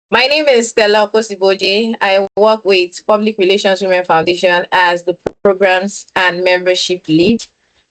My name is Stella Kudjordji. I work with Public Relations Women Foundation as the programs and membership lead.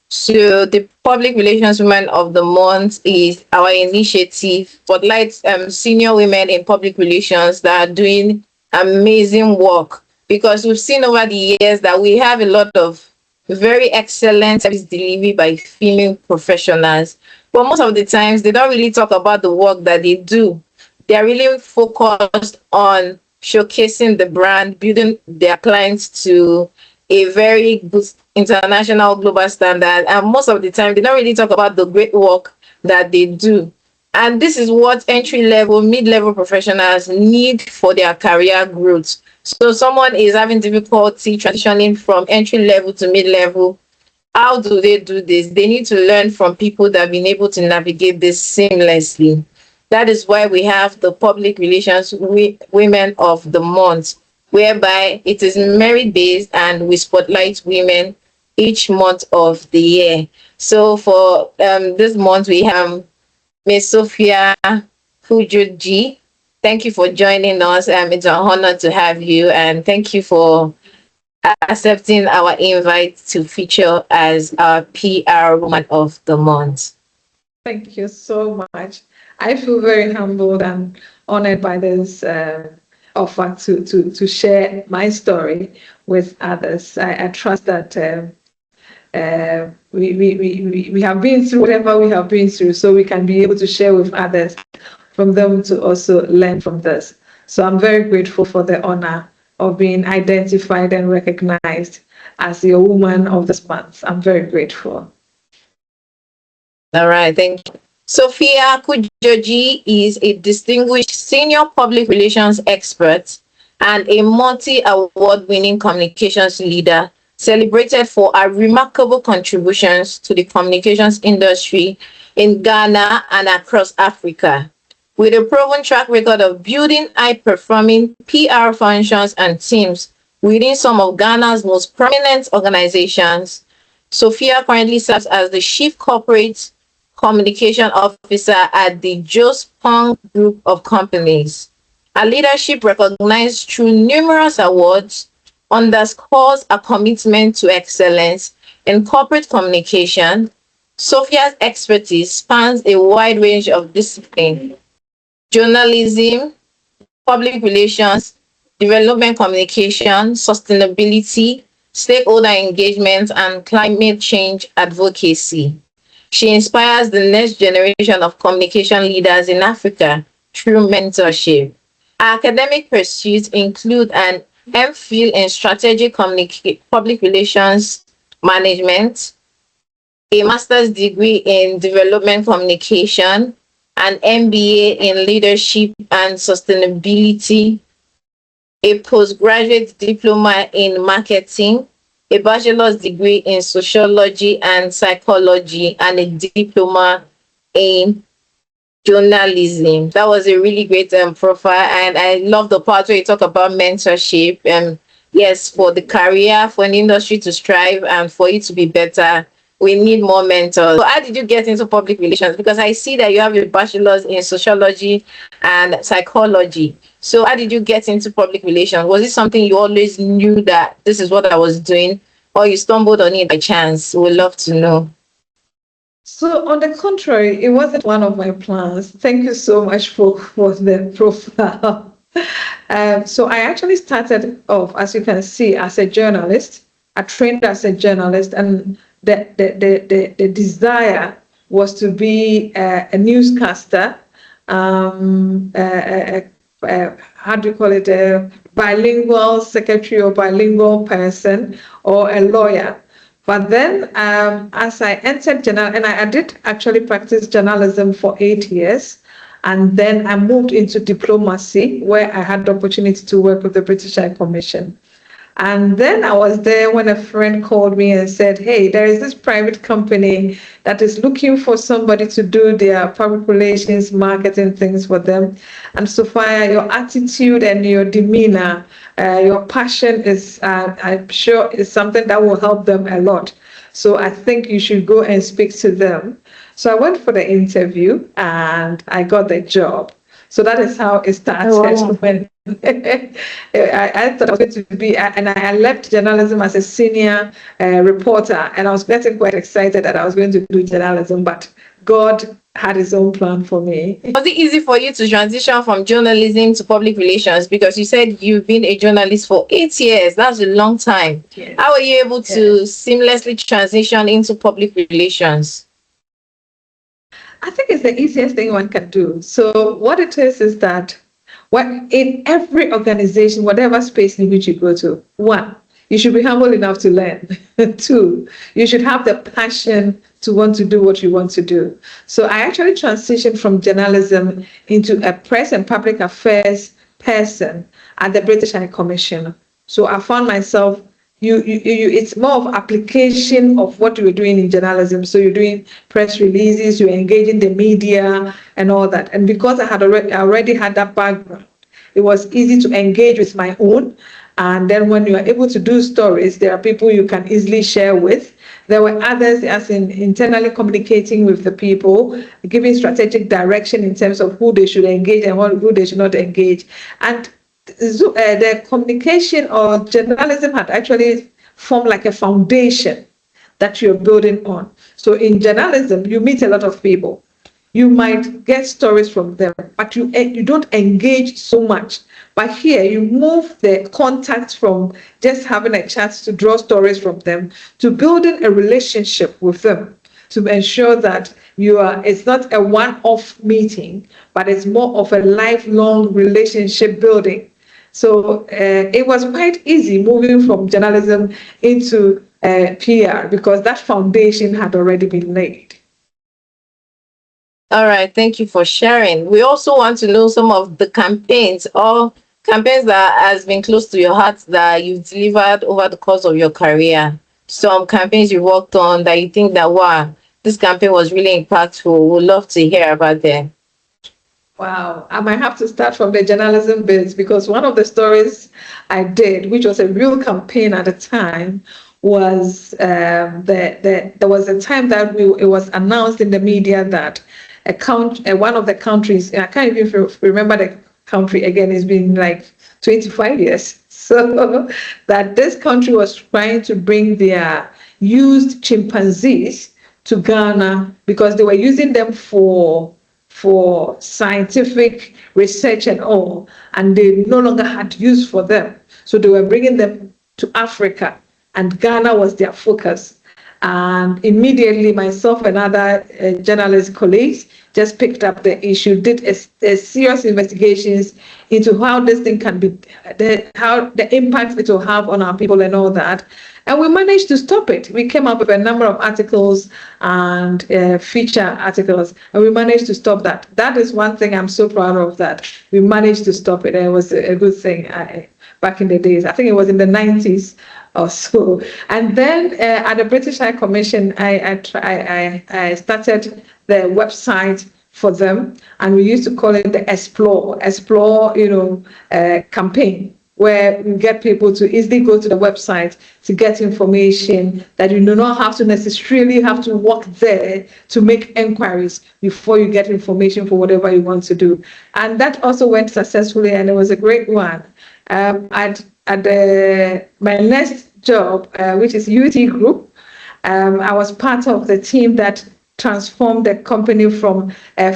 So the Public Relations Women of the Month is our initiative, spotlights senior women in public relations that are doing amazing work, because we've seen over the years that we have a lot of very excellent service delivery by female professionals. But most of the times they don't really talk about the work that they do. They're really focused on showcasing the brand, building their clients to a very good international global standard. And most of the time, they don't really talk about the great work that they do. And this is what entry level, mid level professionals need for their career growth. So, someone is having difficulty transitioning from entry level to mid level. How do they do this? They need to learn from people that have been able to navigate this seamlessly. That is why we have the Public Relations Women of the Month, whereby it is merit based and we spotlight women each month of the year. So for this month, we have Miss Sophia Kudjordji. Thank you for joining us. It's an honor to have you, and thank you for accepting our invite to feature as our PR Woman of the Month. Thank you so much. I feel very humbled and honored by this offer to share my story with others. I trust that we have been through whatever we have been through, so we can be able to share with others, from them to also learn from this. So I'm very grateful for the honor of being identified and recognized as your woman of this month. I'm very grateful. All right, thank you. Sophia Kudjordji is a distinguished senior public relations expert and a multi-award winning communications leader, celebrated for her remarkable contributions to the communications industry in Ghana and across Africa. With a proven track record of building high-performing PR functions and teams within some of Ghana's most prominent organizations, Sophia currently serves as the Chief Corporate Communication Officer at the Jospong Group of Companies. Her leadership, recognized through numerous awards, underscores a commitment to excellence in corporate communication. Sophia's expertise spans a wide range of disciplines: journalism, public relations, development communication, sustainability, stakeholder engagement, and climate change advocacy. She inspires the next generation of communication leaders in Africa through mentorship. Her academic pursuits include an MPhil in strategic public relations management, a master's degree in development communication, an MBA in leadership and sustainability, a postgraduate diploma in marketing, a bachelor's degree in sociology and psychology, and a diploma in journalism. That was a really great profile, and I love the part where you talk about mentorship. Yes, for the career, for an industry to strive, and for it to be better, we need more mentors. So how did you get into public relations? Because I see that you have a bachelor's in sociology and psychology. So how did you get into public relations? Was it something you always knew that this is what I was doing, or you stumbled on it by chance? We'd love to know. So, on the contrary, it wasn't one of my plans. Thank you so much for the profile. So, I actually started off, as you can see, as a journalist. I trained as a journalist, and the desire was to be a newscaster, how do you call it, a bilingual secretary or bilingual person or a lawyer. But then as I entered and I did actually practice journalism for 8 years. And then I moved into diplomacy, where I had the opportunity to work with the British High Commission. And then I was there when a friend called me and said, hey, there is this private company that is looking for somebody to do their public relations, marketing things for them. And Sophia, your attitude and your demeanor, your passion is, I'm sure, is something that will help them a lot. So I think you should go and speak to them. So I went for the interview and I got the job. So that is how it Oh, started wow. when I thought I was going to be, and I left journalism as a senior reporter, and I was getting quite excited that I was going to do journalism, but God had his own plan for me. Was it easy for you to transition from journalism to public relations? Because you said you've been a journalist for 8 years. That's a long time. Yes. How were you able to Yes. seamlessly transition into public relations? I think it's the easiest thing one can do. So what it is that when in every organization, whatever space in which you go to, one, you should be humble enough to learn. Two, you should have the passion to want to do what you want to do. So I actually transitioned from journalism into a press and public affairs person at the British High Commission. So I found myself it's more of application of what you were doing in journalism. So you're doing press releases, you're engaging the media and all that. And because I already had that background, it was easy to engage with my own. And then when you are able to do stories, there are people you can easily share with. There were others, as in internally communicating with the people, giving strategic direction in terms of who they should engage and who they should not engage. And the communication or journalism had actually formed like a foundation that you're building on. So in journalism, you meet a lot of people. You might get stories from them, but you don't engage so much. But here, you move the contact from just having a chat to draw stories from them to building a relationship with them to ensure that it's not a one-off meeting, but it's more of a lifelong relationship building. So it was quite easy moving from journalism into PR because that foundation had already been laid. All right, thank you for sharing. We also want to know some of the campaigns or campaigns that has been close to your heart that you've delivered over the course of your career. Some campaigns you worked on that you think that wow, this campaign was really impactful. We'd love to hear about them. Wow, I might have to start from the journalism bits because one of the stories I did, which was a real campaign at the time, was there was a time that it was announced in the media that one of the countries, I can't even remember the country again, it's been like 25 years. So that this country was trying to bring their used chimpanzees to Ghana because they were using them for scientific research and all, and they no longer had use for them. So they were bringing them to Africa, and Ghana was their focus. And immediately, myself and other journalist colleagues just picked up the issue, did a serious investigations into how this thing can be, how the impact it will have on our people and all that. And we managed to stop it. We came up with a number of articles and feature articles, and we managed to stop that. That is one thing I'm so proud of, that we managed to stop it. And it was a good thing back in the days. I think it was in the 90s or so. And then at the British High Commission, I started the website for them, and we used to call it the Explore, campaign, where we get people to easily go to the website to get information that you do not have to necessarily have to walk there to make inquiries before you get information for whatever you want to do. And that also went successfully, and it was a great one. My next job, which is UT Group, I was part of the team that transformed the company from a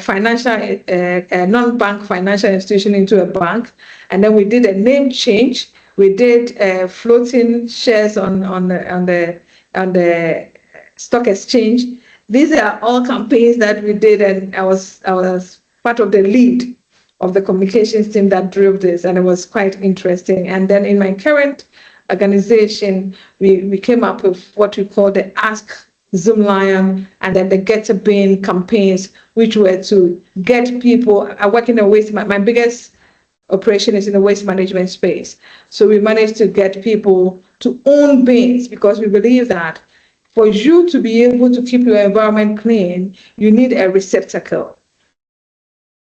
non-bank financial institution into a bank. And then we did a name change. We did floating shares on the stock exchange. These are all campaigns that we did, and I was part of the lead of the communications team that drove this, and it was quite interesting. And then in my current organization, we came up with what we call the Ask Zoomlion and then the Get a Bin campaigns, which were to get people. I work in a waste. My biggest operation is in the waste management space. So we managed to get people to own bins because we believe that for you to be able to keep your environment clean, you need a receptacle.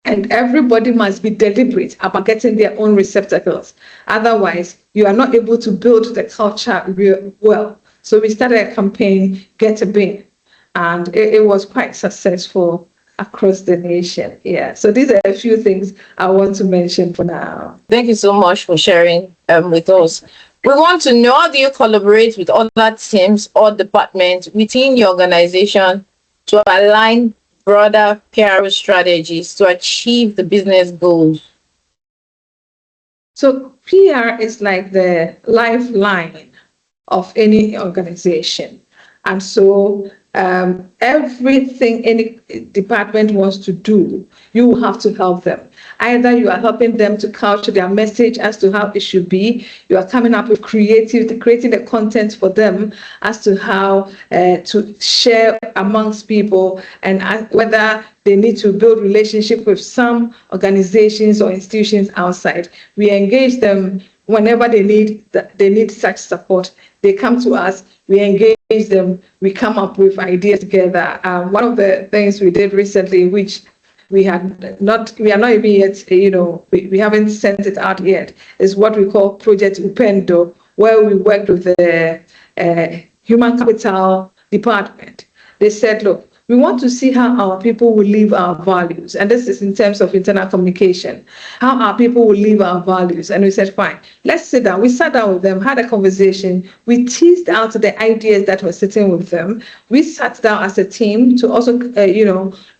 And everybody must be deliberate about getting their own receptacles. Otherwise, you are not able to build the culture real well. So we started a campaign, Get a Bin, and it was quite successful. across the nation. Yeah. So these are a few things I want to mention for now. Thank you so much for sharing with us. We want to know, how do you collaborate with other teams or departments within your organization to align broader PR strategies to achieve the business goals? So PR is like the lifeline of any organization. And so everything any department wants to do, you have to help them. Either you are helping them to couch their message as to how it should be, you are coming up with creating the content for them as to how to share amongst people, and whether they need to build relationship with some organizations or institutions outside. We engage them whenever they need such support. They come to us, we engage them, we come up with ideas together. One of the things we did recently, which we are not even yet, we haven't sent it out yet, is what we call Project Upendo, where we worked with the human capital department. They said, look, we want to see how our people will live our values. And this is in terms of internal communication, how our people will live our values. And we said, fine, let's sit down. We sat down with them, had a conversation. We teased out the ideas that were sitting with them. We sat down as a team to also,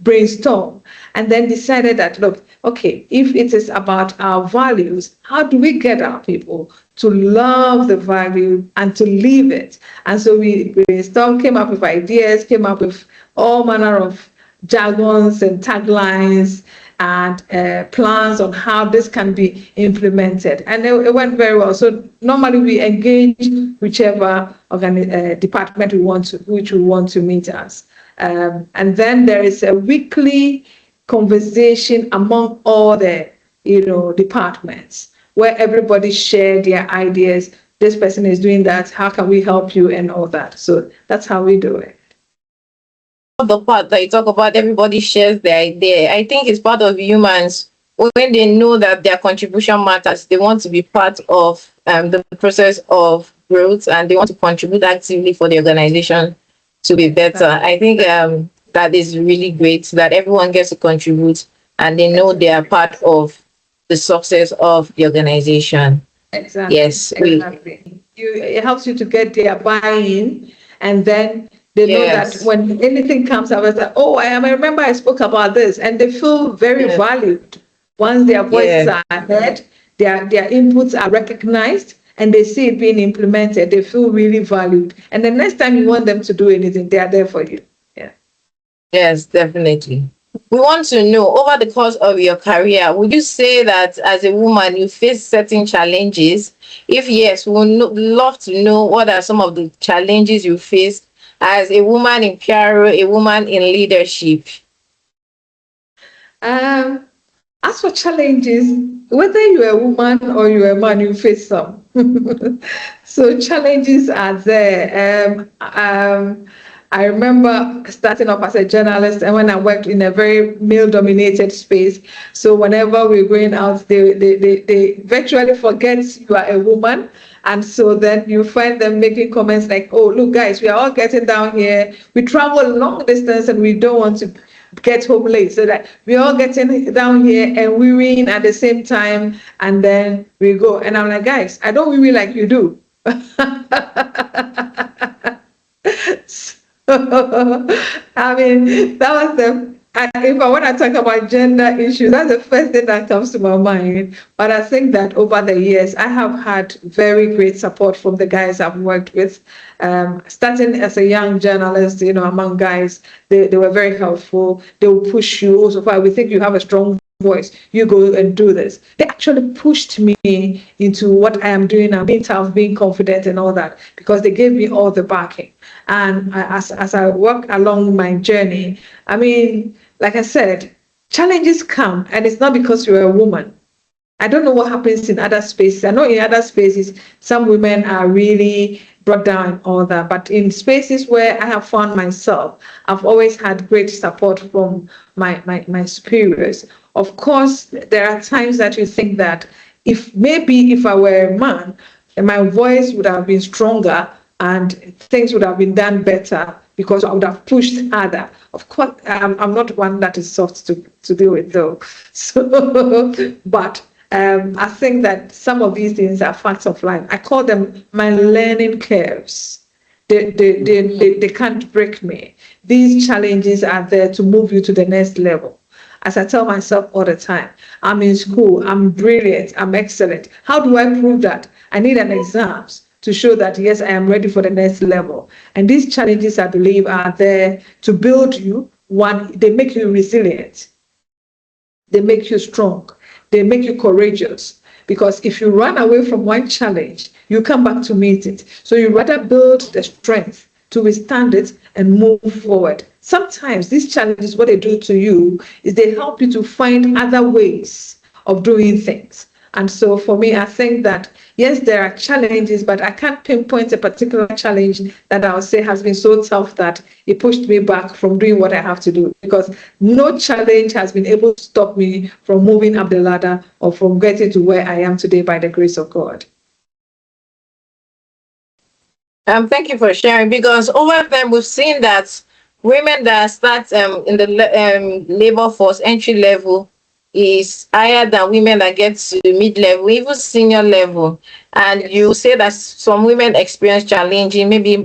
brainstorm, and then decided that, look, okay, if it is about our values, how do we get our people to love the value and to live it? And so we brainstormed, came up with ideas, came up with all manner of jargons and taglines and plans on how this can be implemented. And it went very well. So normally we engage whichever department which we want to meet us. And then there is a weekly conversation among all the departments, where everybody share their ideas. This person is doing that, how can we help you, and all that. So that's how we do it. The part that you talk about, everybody shares their idea. I think it's part of humans. When they know that their contribution matters, they want to be part of the process of growth, and they want to contribute actively for the organization to be better. I think that is really great, that everyone gets to contribute and they know they are part of the success of the organization. Exactly. Yes. Exactly. It helps you to get their buy-in, and then they know that when anything comes up, it's like, oh, I remember I spoke about this, and they feel very valued. Once their voices are heard, their inputs are recognized, and they see it being implemented, they feel really valued. And the next time you want them to do anything, they are there for you. Yeah. Yes, definitely. We want to know, over the course of your career, would you say that as a woman you face certain challenges? If yes, we would love to know, what are some of the challenges you faced as a woman in PR, a woman in leadership? As for challenges, whether you're a woman or you're a man, you face some. So challenges are there. I remember starting up as a journalist, and when I worked in a very male-dominated space, so whenever we're going out, they virtually forget you are a woman. And so then you find them making comments like, oh, look, guys, we are all getting down here. We travel long distance and we don't want to get home late. So that we're all getting down here and wearing at the same time. And then we go. And I'm like, guys, I don't weary like you do. I mean, that was if I want to talk about gender issues, that's the first thing that comes to my mind. But I think that over the years, I have had very great support from the guys I've worked with. Starting as a young journalist, among guys, they were very helpful. They will push you. Also, we think you have a strong voice, you go and do this. They actually pushed me into what I am doing. I'm being tough, being confident, and all that, because they gave me all the backing. And as I work along my journey, I mean, like I said, challenges come, and it's not because you're a woman. I don't know what happens in other spaces. I know in other spaces, some women are really brought down and all that. But in spaces where I have found myself, I've always had great support from my superiors. Of course, there are times that you think that if I were a man, my voice would have been stronger and things would have been done better. because I would have pushed harder. Of course, I'm not one that is soft to deal with, though. So, but I think that some of these things are facts of life. I call them my learning curves. They can't break me. These challenges are there to move you to the next level. As I tell myself all the time, I'm in school, I'm brilliant, I'm excellent. How do I prove that? I need an exams to show that, yes, I am ready for the next level. And these challenges, I believe, are there to build you. One, they make you resilient. They make you strong. They make you courageous. Because if you run away from one challenge, you come back to meet it. So you rather build the strength to withstand it and move forward. Sometimes these challenges, what they do to you is they help you to find other ways of doing things. And so for me, I think that, yes, there are challenges, but I can't pinpoint a particular challenge that I would say has been so tough that it pushed me back from doing what I have to do. Because no challenge has been able to stop me from moving up the ladder or from getting to where I am today by the grace of God. Thank you for sharing, because over time we've seen that women that start in the labor force entry level is higher than women that get to mid level, even senior level. And you say that some women experience challenging, maybe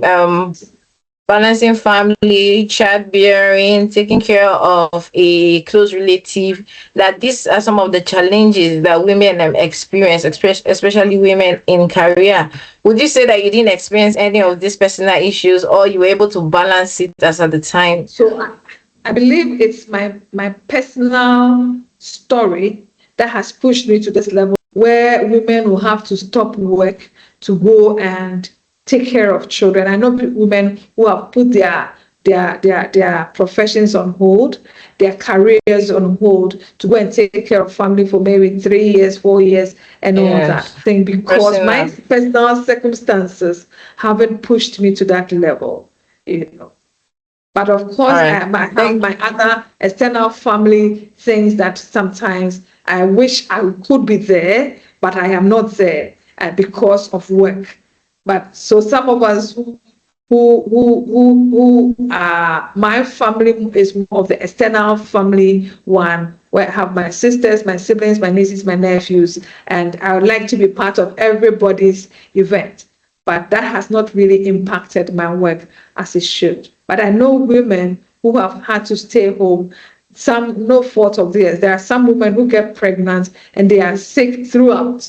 balancing family, childbearing, taking care of a close relative, that these are some of the challenges that women experience, especially women in career. Would you say that you didn't experience any of these personal issues, or you were able to balance it as at the time? So I believe it's my personal story that has pushed me to this level where women will have to stop work to go and take care of children. I know women who have put their professions on hold, their careers on hold to go and take care of family for maybe 3 years, 4 years, and all that thing, because my personal circumstances haven't pushed me to that level, you know. But of course, I have my other external family things that sometimes I wish I could be there, but I am not there because of work. But so some of us who are, my family is more of the external family one, where I have my sisters, my siblings, my nieces, my nephews, and I would like to be part of everybody's event. But that has not really impacted my work as it should. But I know women who have had to stay home, some no fault of theirs. There are some women who get pregnant and they are sick throughout,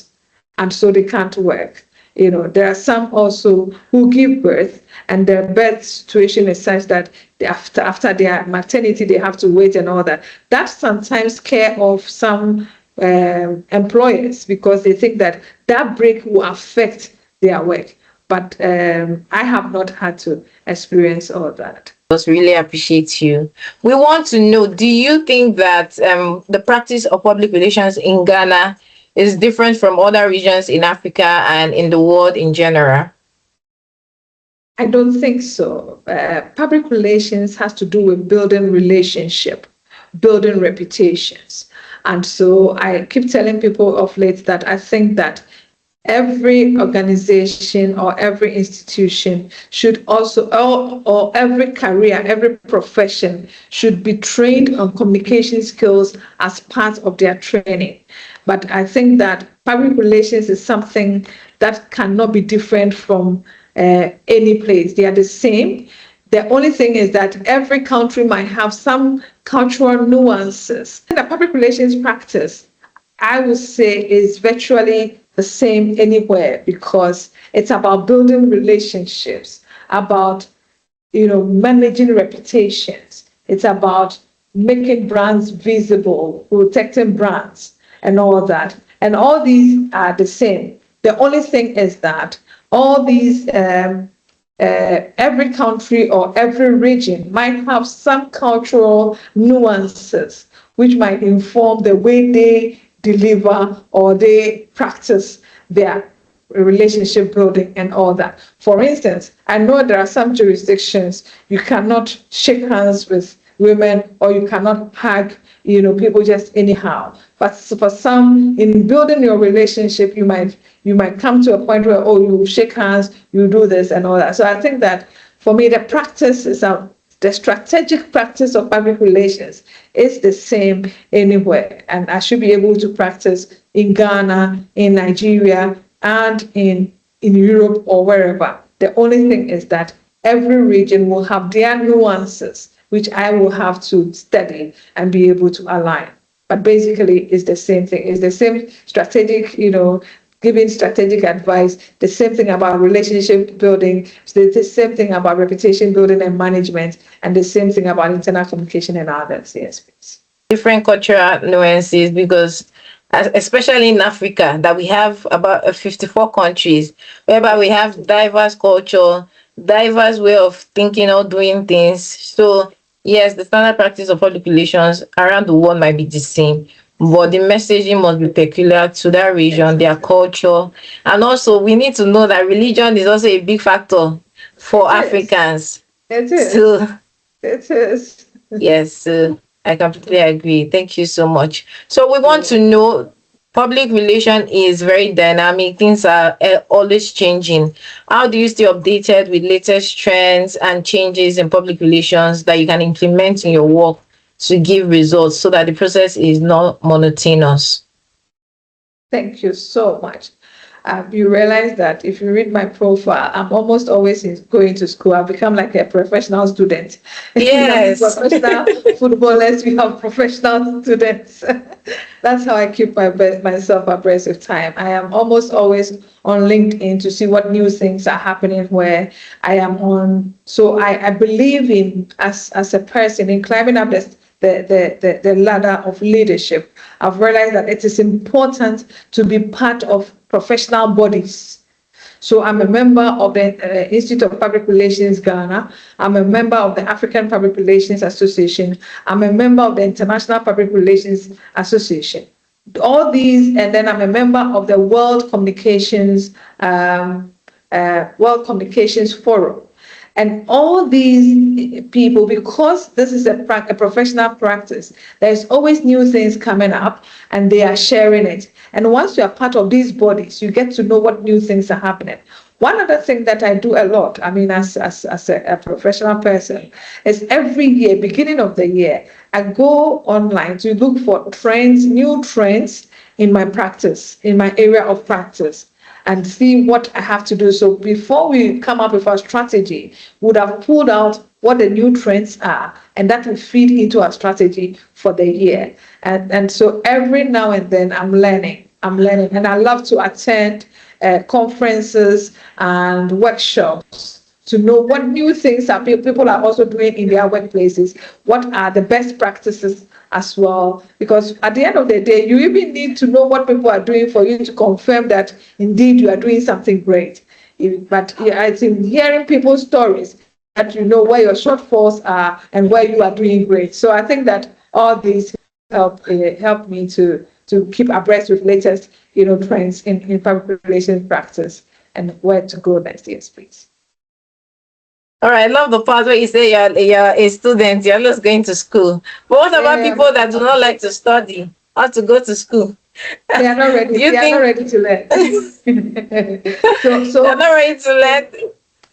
and so they can't work. You know, there are some also who give birth and their birth situation is such that after their maternity, they have to wait and all that. That sometimes scare off some employers because they think that that break will affect their work. But I have not had to experience all that. Really appreciate you. We want to know, do you think that the practice of public relations in Ghana is different from other regions in Africa and in the world in general? I don't think so. Public relations has to do with building relationship, building reputations. And so I keep telling people of late that I think that every organization or every institution should also, or every career, every profession should be trained on communication skills as part of their training. But I think that public relations is something that cannot be different from any place. They are the same. The only thing is that every country might have some cultural nuances. And the public relations practice, I would say, is virtually the same anywhere because it's about building relationships, about managing reputations. It's about making brands visible, protecting brands, and all that. And all these are the same. The only thing is that all these every country or every region might have some cultural nuances which might inform the way they deliver or they practice their relationship building and all that. For instance, I know there are some jurisdictions you cannot shake hands with women or you cannot hug people just anyhow. But for some, in building your relationship, you might come to a point where you shake hands, you do this and all that. So I think that For me, the practice is the strategic practice of public relations is the same anywhere. And I should be able to practice in Ghana, in Nigeria, and in Europe or wherever. The only thing is that every region will have their nuances, which I will have to study and be able to align. But basically, it's the same thing. It's the same strategic, giving strategic advice, the same thing about relationship building, the same thing about reputation building and management, and the same thing about internal communication and others. Yes, please. Different cultural nuances, because especially in Africa, that we have about 54 countries, whereby we have diverse culture, diverse way of thinking or doing things. So yes, the standard practice of public relations around the world might be the same, but the messaging must be peculiar to that region, their Exactly. culture. And also we need to know that religion is also a big factor for It is. Africans. It is. So It is. yes, I completely agree. Thank you so much. So we want to know, public relation is very dynamic. Things are always changing. How do you stay updated with latest trends and changes in public relations that you can implement in your work to give results so that the process is not monotonous? Thank you so much. You realize that if you read my profile, I'm almost always going to school. I've become like a professional student. We have Yes. professional footballers, we have professional students. That's how I keep myself abreast of time. I am almost always on LinkedIn to see what new things are happening where I am on. So I believe in, as a person, in climbing up the ladder of leadership. I've realized that it is important to be part of professional bodies. So I'm a member of the Institute of Public Relations Ghana. I'm a member of the African Public Relations Association. I'm a member of the International Public Relations Association. All these, and then I'm a member of the World Communications Forum. And all these people, because this is a professional practice, there's always new things coming up and they are sharing it. And once you are part of these bodies, you get to know what new things are happening. One other thing that I do a lot, I mean, as a professional person, is every year, beginning of the year, I go online to look for trends, new trends in my practice, in my area of practice, and see what I have to do. So before we come up with our strategy, we would have pulled out what the new trends are, and that will feed into our strategy for the year. And so every now and then I'm learning, and I love to attend conferences and workshops to know what new things are people are also doing in their workplaces, what are the best practices as well. Because at the end of the day, you even need to know what people are doing for you to confirm that indeed you are doing something great. But I think hearing people's stories, that you know where your shortfalls are and where you are doing great. So I think that all these help me to keep abreast with latest trends in public relations practice and where to go next. Yes, please. All right, I love the part where you say you're a student, you're just going to school. But what about Yeah, people that do not like to study or to go to school? they are not ready. Do you They are not think ready to learn. so they're so not ready to learn?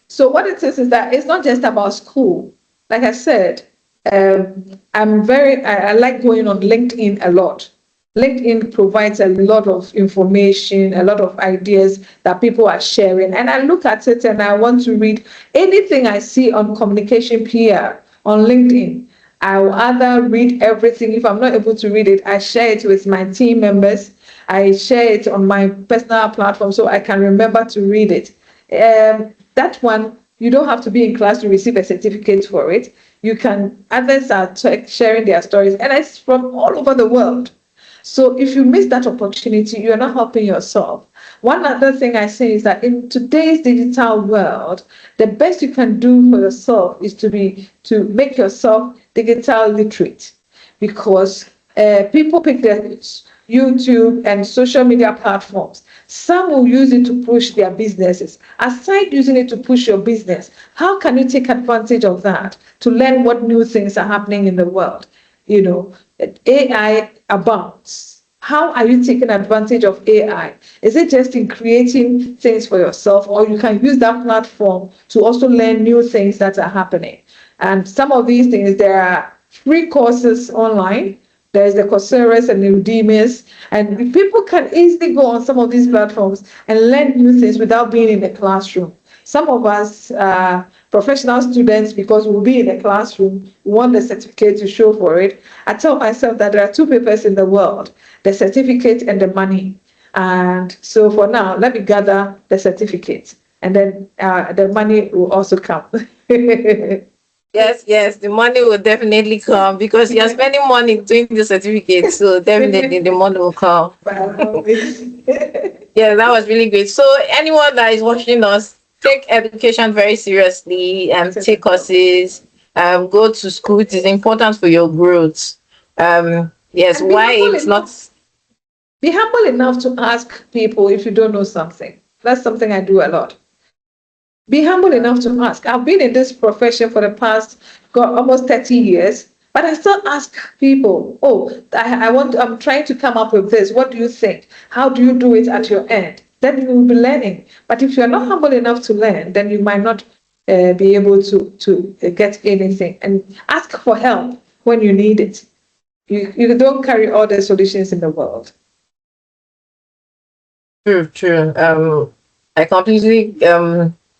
so what it is that it's not just about school. Like I said, I like going on LinkedIn a lot. LinkedIn provides a lot of information, a lot of ideas that people are sharing. And I look at it and I want to read anything I see on communication PR on LinkedIn. I'll either read everything. If I'm not able to read it, I share it with my team members. I share it on my personal platform so I can remember to read it. That one, you don't have to be in class to receive a certificate for it. You can, others are sharing their stories, and it's from all over the world. So if you miss that opportunity, you are not helping yourself. One other thing I say is that in today's digital world, the best you can do for yourself is to make yourself digital literate, because people pick their YouTube and social media platforms. Some will use it to push their businesses. Aside using it to push your business, how can you take advantage of that to learn what new things are happening in the world? AI abounds. How are you taking advantage of AI? Is it just in creating things for yourself, or you can use that platform to also learn new things that are happening? And some of these things, there are free courses online. There's the Coursera's and the Udemy's, and people can easily go on some of these platforms and learn new things without being in the classroom. Some of us professional students, because we'll be in a classroom, we want the certificate to show for it. I tell myself that there are two papers in the world, the certificate and the money. And so for now, let me gather the certificate, and then the money will also come. Yes, yes, the money will definitely come because you're spending money doing the certificate. So definitely the money will come. Yeah, that was really great. So anyone that is watching us, take education very seriously and take courses, go to school. It is important for your growth. Yes, And be why humble it's not. enough. Be humble enough to ask people if you don't know something. That's something I do a lot. Be humble enough to ask. I've been in this profession for the past almost 30 years, but I still ask people, oh, I'm trying to come up with this. What do you think? How do you do it at your end? Then you will be learning. But if you're not humble enough to learn, then you might not be able to get anything. And ask for help when you need it. You don't carry all the solutions in the world. True, true. I completely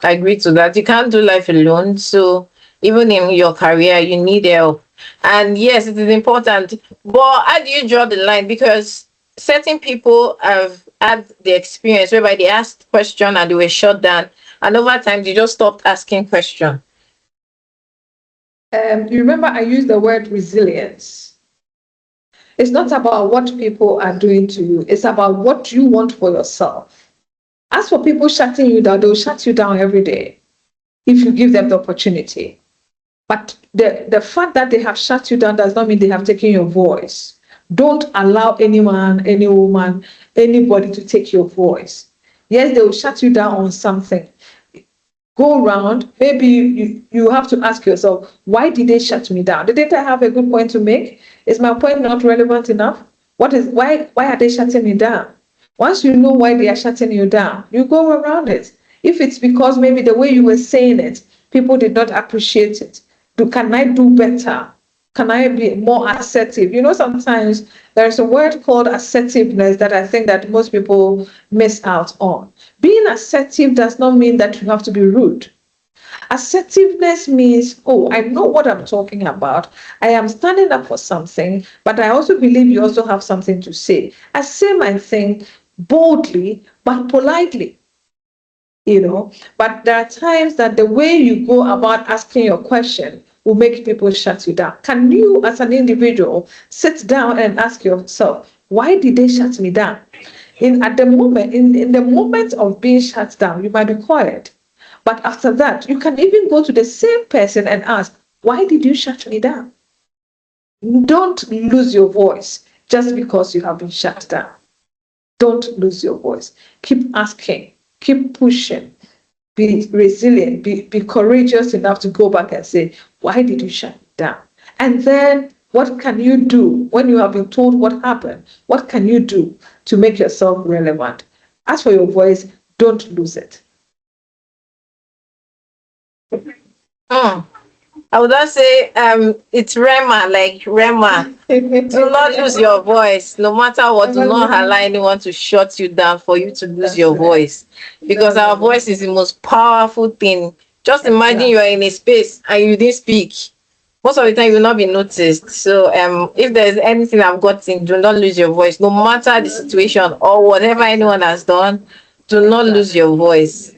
agree to that. You can't do life alone. So even in your career, you need help. And yes, it is important. But how do you draw the line? Because certain people have had the experience whereby they asked question and they were shut down, and over time they just stopped asking question. You remember I used the word resilience. It's not about what people are doing to you, it's about what you want for yourself. As for people shutting you down, they'll shut you down every day if you give them the opportunity. But the fact that they have shut you down does not mean they have taken your voice. Don't allow anyone, any woman, anybody to take your voice. Yes, they will shut you down on something. Go around, maybe you have to ask yourself, why did they shut me down? Did I have a good point to make? Is my point not relevant enough? Why are they shutting me down? Once you know why they are shutting you down, you go around it. If it's because maybe the way you were saying it, people did not appreciate it. Can I do better? Can I be more assertive? Sometimes there's a word called assertiveness that I think that most people miss out on. Being assertive does not mean that you have to be rude. Assertiveness means, oh, I know what I'm talking about. I am standing up for something, but I also believe you also have something to say. I say my thing boldly, but politely. But there are times that the way you go about asking your question will make people shut you down. Can you, as an individual, sit down and ask yourself, why did they shut me down? In the moment of being shut down, you might be quiet. But after that, you can even go to the same person and ask, why did you shut me down? Don't lose your voice just because you have been shut down. Don't lose your voice. Keep asking, keep pushing, be resilient, be courageous enough to go back and say, why did you shut me down? And then what can you do when you have been told what happened? What can you do to make yourself relevant? As for your voice, don't lose it. Hmm. I would not say it's Rema, like Rema. Do not lose your voice, no matter what. Do not allow anyone to shut you down for you to lose your voice, because our voice is the most powerful thing. Just imagine you are in a space and you didn't speak. Most of the time, you will not be noticed. So, if there's anything I've gotten, do not lose your voice, no matter the situation or whatever anyone has done. Do not lose your voice.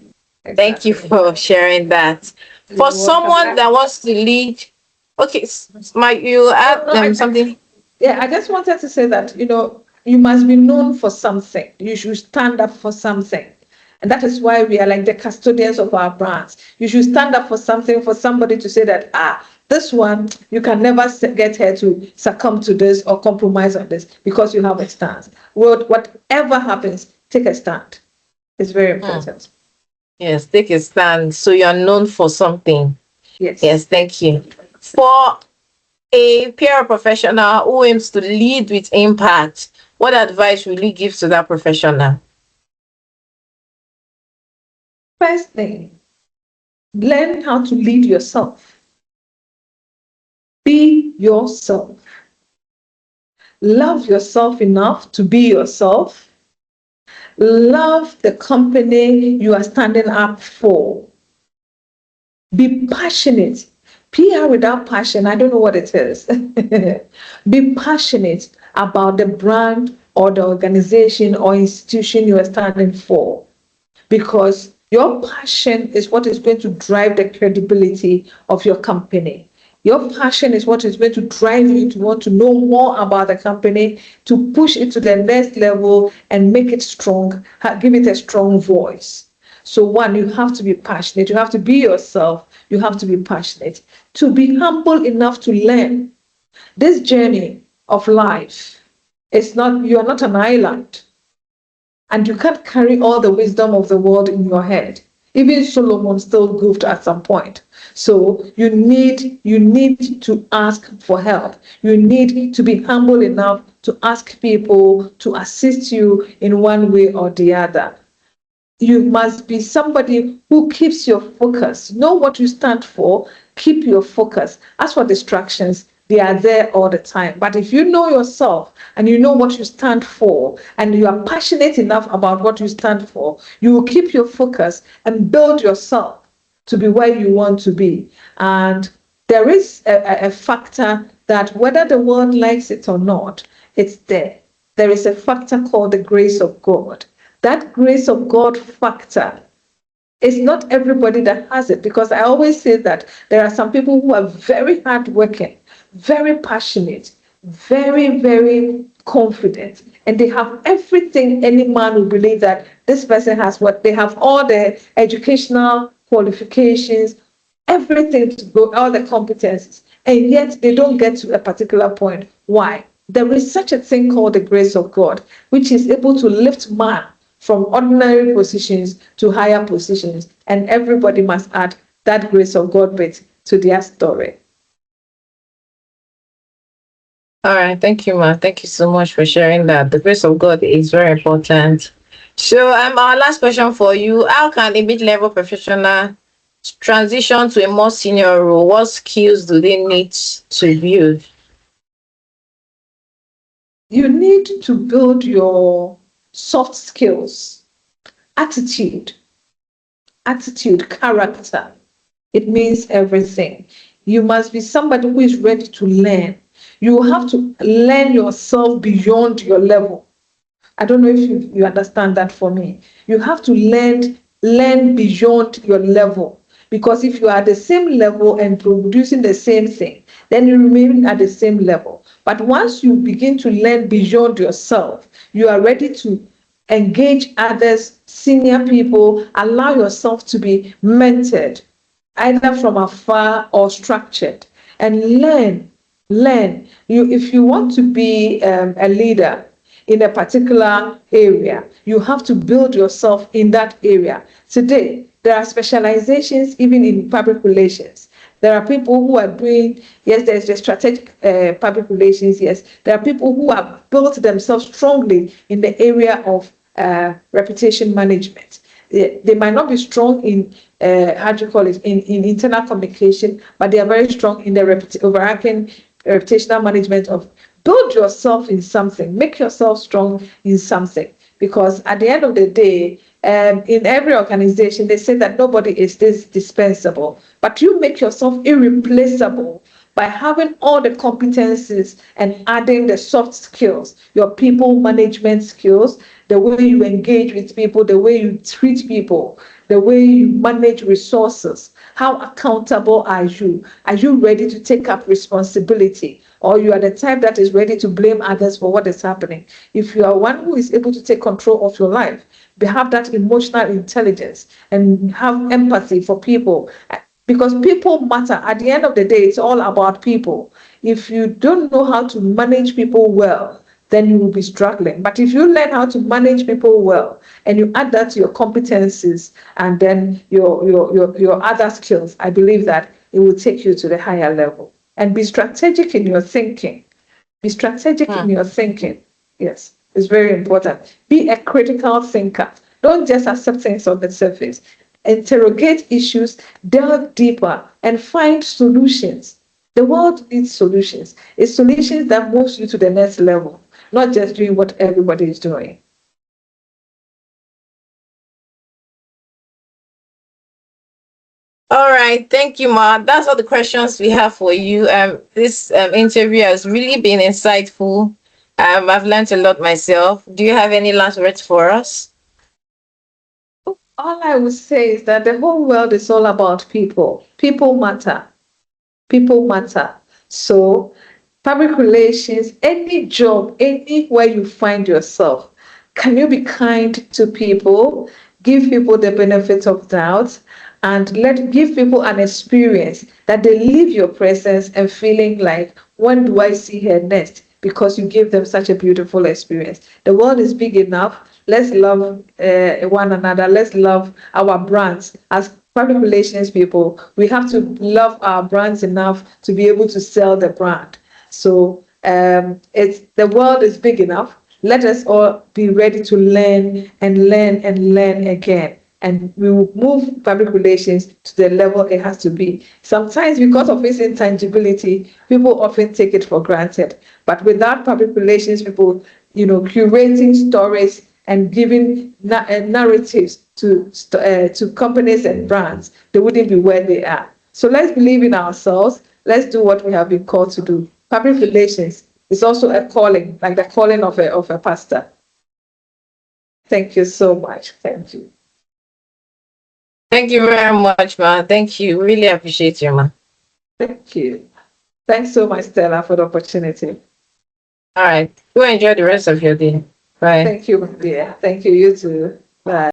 Thank you for sharing that. For someone that wants to lead, okay, you add something. Yeah, I just wanted to say that, you must be known for something. You should stand up for something. And that is why we are like the custodians of our brands. You should stand up for something, for somebody to say that, this one, you can never get her to succumb to this or compromise on this because you have a stance. Whatever happens, take a stand. It's very important. Yes, take a stand. So you're known for something. Yes. Yes, thank you. For a PR professional who aims to lead with impact, what advice will you give to that professional? First thing, learn how to lead yourself. Be yourself. Love yourself enough to be yourself. Love the company you are standing up for. Be passionate. PR without passion, I don't know what it is. Be passionate about the brand or the organization or institution you are standing for, because your passion is what is going to drive the credibility of your company. Your passion is what is going to drive you to want to know more about the company, to push it to the next level and make it strong, give it a strong voice. So one, you have to be passionate. You have to be yourself. You have to be passionate. To be humble enough to learn. This journey of life, you are not an island. And you can't carry all the wisdom of the world in your head. Even Solomon still goofed at some point. So you need to ask for help. You need to be humble enough to ask people to assist you in one way or the other. You must be somebody who keeps your focus. Know what you stand for, keep your focus. As for distractions, they are there all the time. But if you know yourself and you know what you stand for and you are passionate enough about what you stand for, you will keep your focus and build yourself to be where you want to be. And there is a factor that whether the world likes it or not, it's there. There is a factor called the grace of God. That grace of God factor, it's not everybody that has it, because I always say that there are some people who are very hardworking, very passionate, very, very confident, and they have everything any man would believe that this person has. What they have, all the educational qualifications, everything to go, all the competencies, and yet they don't get to a particular point. Why? There is such a thing called the grace of God, which is able to lift man from ordinary positions to higher positions, and everybody must add that grace of God bit to their story. All right, thank you, ma. Thank you so much for sharing that. The grace of God is very important. So, our last question for you: how can a mid-level professional transition to a more senior role? What skills do they need to build? You need to build your soft skills, attitude, character. It means everything. You must be somebody who is ready to learn. You have to learn yourself beyond your level. I don't know if you understand that for me. You have to learn beyond your level. Because if you are at the same level and producing the same thing, then you remain at the same level. But once you begin to learn beyond yourself, you are ready to engage others, senior people, allow yourself to be mentored, either from afar or structured, and learn. If you want to be a leader in a particular area, you have to build yourself in that area. Today, there are specializations even in public relations. There are people who are doing, yes, there's the strategic public relations, yes. There are people who have built themselves strongly in the area of reputation management. They might not be strong in, how do you call it, in internal communication, but they are very strong in the overarching reputational management of build yourself in something, make yourself strong in something. Because at the end of the day, in every organization, they say that nobody is this dispensable, but you make yourself irreplaceable by having all the competencies and adding the soft skills, your people management skills, the way you engage with people, the way you treat people, the way you manage resources. How accountable are you? Are you ready to take up responsibility? Or you are the type that is ready to blame others for what is happening? If you are one who is able to take control of your life, have that emotional intelligence and have empathy for people, because people matter. At the end of the day, it's all about people. If you don't know how to manage people well, then you will be struggling. But if you learn how to manage people well and you add that to your competencies and then your other skills, I believe that it will take you to the higher level. And be strategic in your thinking. Be strategic in your thinking. Yes. is very important. Be a critical thinker. Don't just accept things on the surface. Interrogate issues, delve deeper, and find solutions. The world needs solutions. It's solutions that moves you to the next level, not just doing what everybody is doing. All right, thank you, Ma. That's all the questions we have for you. This interview has really been insightful. I've learned a lot myself. Do you have any last words for us? All I would say is that the whole world is all about people. People matter. People matter. So, public relations, any job, anywhere you find yourself, can you be kind to people, give people the benefit of doubt, and give people an experience that they leave your presence and feeling like, when do I see her next? Because you give them such a beautiful experience. The world is big enough. Let's love one another. Let's love our brands. As public relations people, we have to love our brands enough to be able to sell the brand. So it's the world is big enough. Let us all be ready to learn and learn and learn again. And we will move public relations to the level it has to be. Sometimes, because of its intangibility, people often take it for granted. But without public relations, people, curating stories and giving narratives to companies and brands, they wouldn't be where they are. So let's believe in ourselves. Let's do what we have been called to do. Public relations is also a calling, like the calling of a pastor. Thank you so much. Thank you. Thank you very much, Ma. Thank you. Really appreciate you, Ma. Thank you. Thanks so much, Stella, for the opportunity. All right. Go enjoy the rest of your day. Bye. Thank you, my dear. Thank you. You too. Bye.